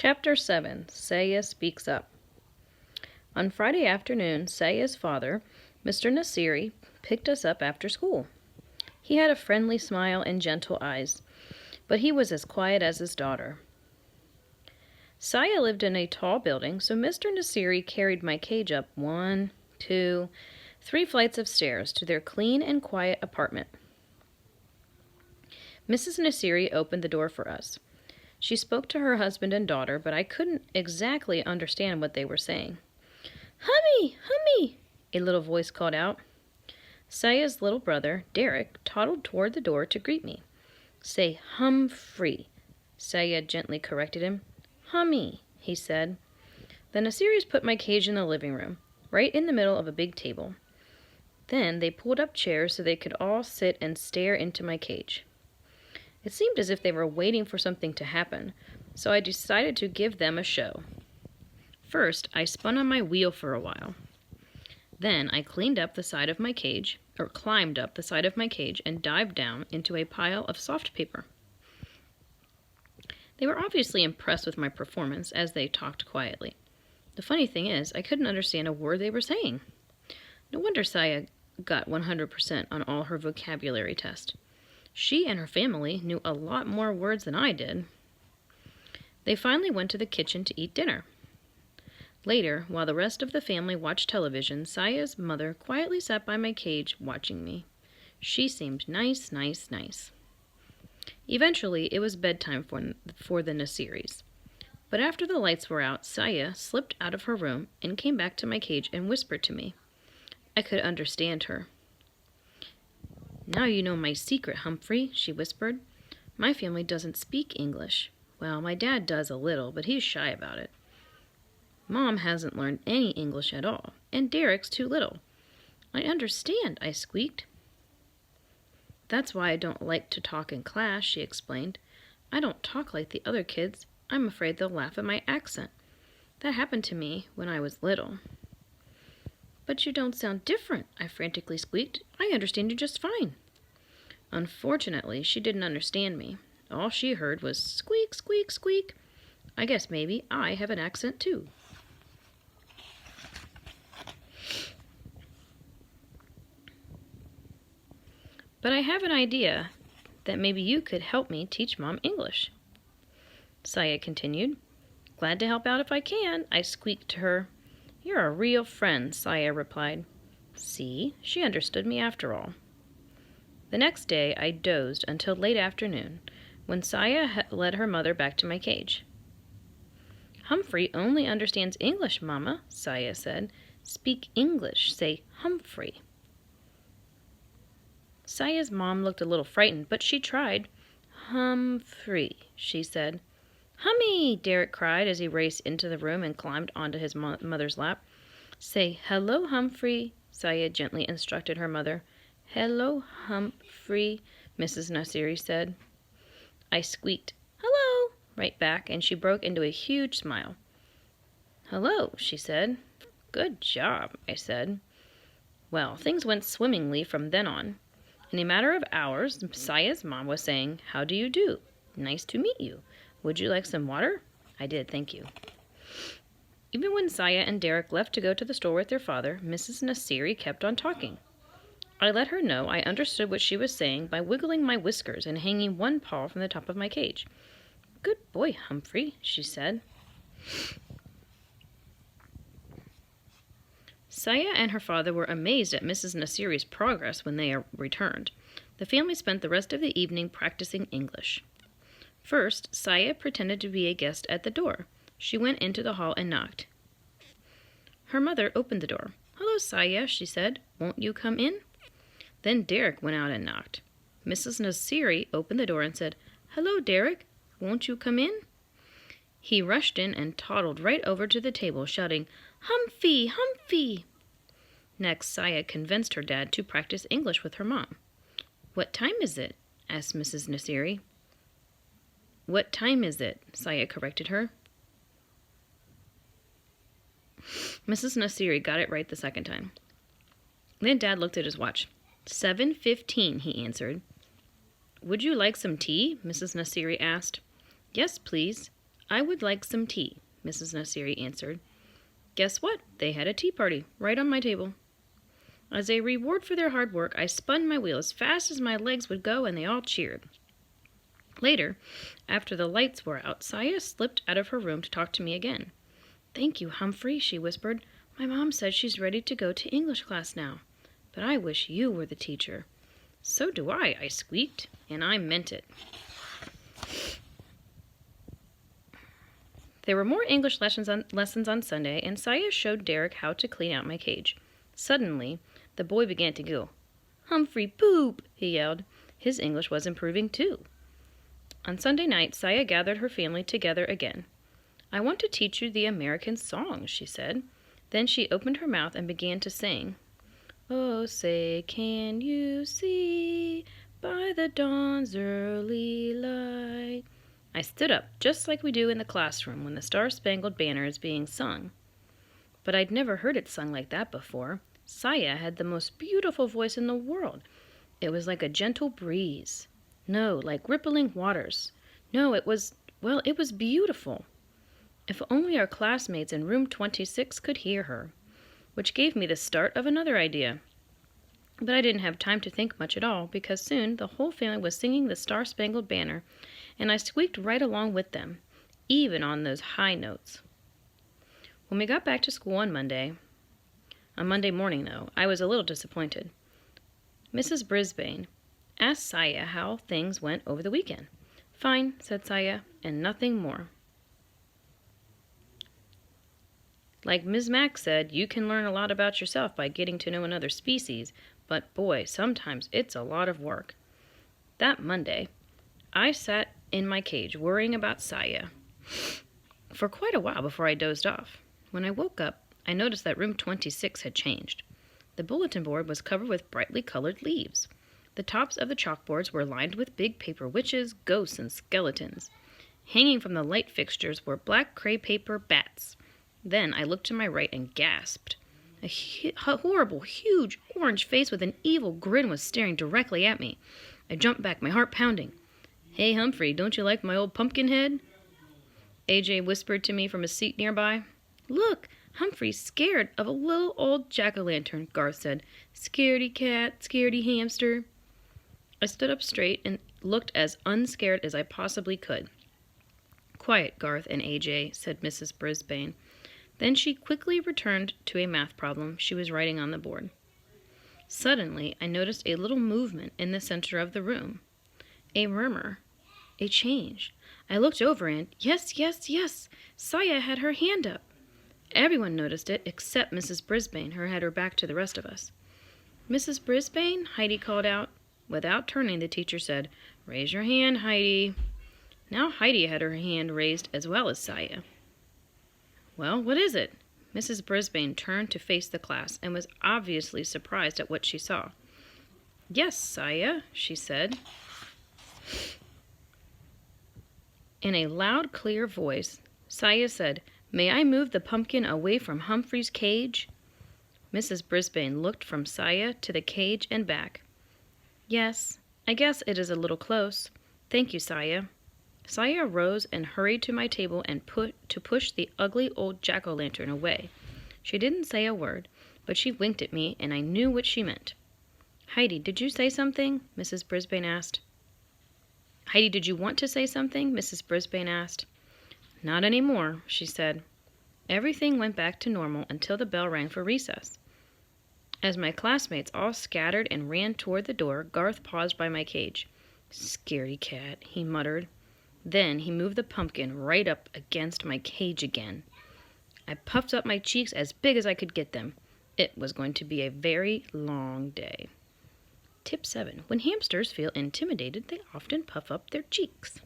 Chapter 7. Saya Speaks Up. On Friday afternoon, Saya's father, Mr. Nasiri, picked us up after school. He had a friendly smile and gentle eyes, but he was as quiet as his daughter. Saya lived in a tall building, so Mr. Nasiri carried my cage up 1, 2, 3 flights of stairs to their clean and quiet apartment. Mrs. Nasiri opened the door for us. She spoke to her husband and daughter, but I couldn't exactly understand what they were saying. "Hummy! Hummy!" a little voice called out. Saya's little brother, Derek, toddled toward the door to greet me. "Say Humphrey," Saya gently corrected him. "Hummy," he said. The Nasiris put my cage in the living room, right in the middle of a big table. Then they pulled up chairs so they could all sit and stare into my cage. It seemed as if they were waiting for something to happen, so I decided to give them a show. First, I spun on my wheel for a while. Then I climbed up the side of my cage and dived down into a pile of soft paper. They were obviously impressed with my performance as they talked quietly. The funny thing is, I couldn't understand a word they were saying. No wonder Saya got 100% on all her vocabulary tests. She and her family knew a lot more words than I did. They finally went to the kitchen to eat dinner. Later, while the rest of the family watched television, Saya's mother quietly sat by my cage watching me. She seemed nice. Eventually, it was bedtime for the Nasiris. But after the lights were out, Saya slipped out of her room and came back to my cage and whispered to me. I could understand her. "Now you know my secret, Humphrey," she whispered. "My family doesn't speak English. Well, my dad does a little, but he's shy about it. Mom hasn't learned any English at all, and Derek's too little." "I understand," I squeaked. "That's why I don't like to talk in class," she explained. "I don't talk like the other kids. I'm afraid they'll laugh at my accent. That happened to me when I was little." "But you don't sound different," I frantically squeaked. "I understand you just fine." Unfortunately, she didn't understand me. All she heard was squeak, squeak, squeak. I guess maybe I have an accent too. "But I have an idea that maybe you could help me teach Mom English," Saya continued. "Glad to help out if I can," I squeaked to her. "You're a real friend," Saya replied. See, she understood me after all. The next day, I dozed until late afternoon, when Saya led her mother back to my cage. "Humphrey only understands English, Mama," Saya said. "Speak English. Say Humphrey." Saya's mom looked a little frightened, but she tried. "Humphrey," she said. "Hummy!" Derek cried as he raced into the room and climbed onto his mother's lap. "Say hello, Humphrey," Saya gently instructed her mother. "Hello, Humphrey," Mrs. Nasiri said. I squeaked, "Hello," right back, and she broke into a huge smile. "Hello," she said. "Good job," I said. Well, things went swimmingly from then on. In a matter of hours, Saya's mom was saying, "How do you do? Nice to meet you. Would you like some water?" I did, thank you. Even when Saya and Derek left to go to the store with their father, Mrs. Nasiri kept on talking. I let her know I understood what she was saying by wiggling my whiskers and hanging one paw from the top of my cage. "Good boy, Humphrey," she said. Saya and her father were amazed at Mrs. Nasiri's progress when they returned. The family spent the rest of the evening practicing English. First, Saya pretended to be a guest at the door. She went into the hall and knocked. Her mother opened the door. "Hello, Saya," she said. "Won't you come in?" Then Derek went out and knocked. Mrs. Nasiri opened the door and said, "Hello, Derek. Won't you come in?" He rushed in and toddled right over to the table, shouting, "Humphrey, Humphrey!" Next, Saya convinced her dad to practice English with her mom. "What time is it?" asked Mrs. Nasiri. "What time is it?" Saya corrected her. Mrs. Nasiri got it right the second time. Then Dad looked at his watch. 7:15, he answered. "Would you like some tea?" Mrs. Nasiri asked. "Yes, please." I would like some tea, Mrs. Nasiri answered. Guess what? They had a tea party right on my table. As a reward for their hard work, I spun my wheel as fast as my legs would go, and they all cheered. Later, after the lights were out, Saya slipped out of her room to talk to me again. Thank you, Humphrey, she whispered. My mom says she's ready to go to English class now. But I wish you were the teacher. So do I squeaked, and I meant it. There were more English lessons on Sunday, and Saya showed Derek how to clean out my cage. Suddenly, the boy began to giggle. Humphrey, poop, he yelled. His English was improving too. On Sunday night, Saya gathered her family together again. I want to teach you the American song, she said. Then she opened her mouth and began to sing. Oh, say, can you see by the dawn's early light? I stood up, just like we do in the classroom when the Star-Spangled Banner is being sung. But I'd never heard it sung like that before. Saya had the most beautiful voice in the world. It was like a gentle breeze. No, like rippling waters. No, it was beautiful. If only our classmates in room 26 could hear her. Which gave me the start of another idea. But I didn't have time to think much at all, because soon the whole family was singing the Star-Spangled Banner, and I squeaked right along with them, even on those high notes. When we got back to school on Monday morning though, I was a little disappointed. Mrs. Brisbane asked Saya how things went over the weekend. Fine, said Saya, and nothing more. Like Ms. Mack said, you can learn a lot about yourself by getting to know another species, but boy, sometimes it's a lot of work. That Monday, I sat in my cage worrying about Saya for quite a while before I dozed off. When I woke up, I noticed that room 26 had changed. The bulletin board was covered with brightly colored leaves. The tops of the chalkboards were lined with big paper witches, ghosts, and skeletons. Hanging from the light fixtures were black crepe paper bats. Then I looked to my right and gasped. A horrible, huge orange face with an evil grin was staring directly at me. I jumped back, my heart pounding. Hey, Humphrey, don't you like my old pumpkin head? AJ whispered to me from a seat nearby. Look, Humphrey's scared of a little old jack-o'-lantern, Garth said. Scaredy cat, scaredy hamster. I stood up straight and looked as unscared as I possibly could. Quiet, Garth and AJ, said Mrs. Brisbane. Then she quickly returned to a math problem she was writing on the board. Suddenly, I noticed a little movement in the center of the room. A murmur. A change. I looked over and, yes, Saya had her hand up. Everyone noticed it except Mrs. Brisbane, who had her back to the rest of us. Mrs. Brisbane, Heidi called out. Without turning, the teacher said, Raise your hand, Heidi. Now Heidi had her hand raised as well as Saya. Well, what is it? Mrs. Brisbane turned to face the class and was obviously surprised at what she saw. Yes, Saya, she said. In a loud, clear voice, Saya said, May I move the pumpkin away from Humphrey's cage? Mrs. Brisbane looked from Saya to the cage and back. Yes, I guess it is a little close. Thank you, Saya. Saya rose and hurried to my table and pushed the ugly old jack-o'-lantern away. She didn't say a word, but she winked at me, and I knew what she meant. Heidi, did you say something? Mrs. Brisbane asked. Heidi, did you want to say something? Mrs. Brisbane asked. Not anymore, she said. Everything went back to normal until the bell rang for recess. As my classmates all scattered and ran toward the door, Garth paused by my cage. Scaredy cat, he muttered. Then he moved the pumpkin right up against my cage again. I puffed up my cheeks as big as I could get them. It was going to be a very long day. Tip 7. When hamsters feel intimidated, they often puff up their cheeks.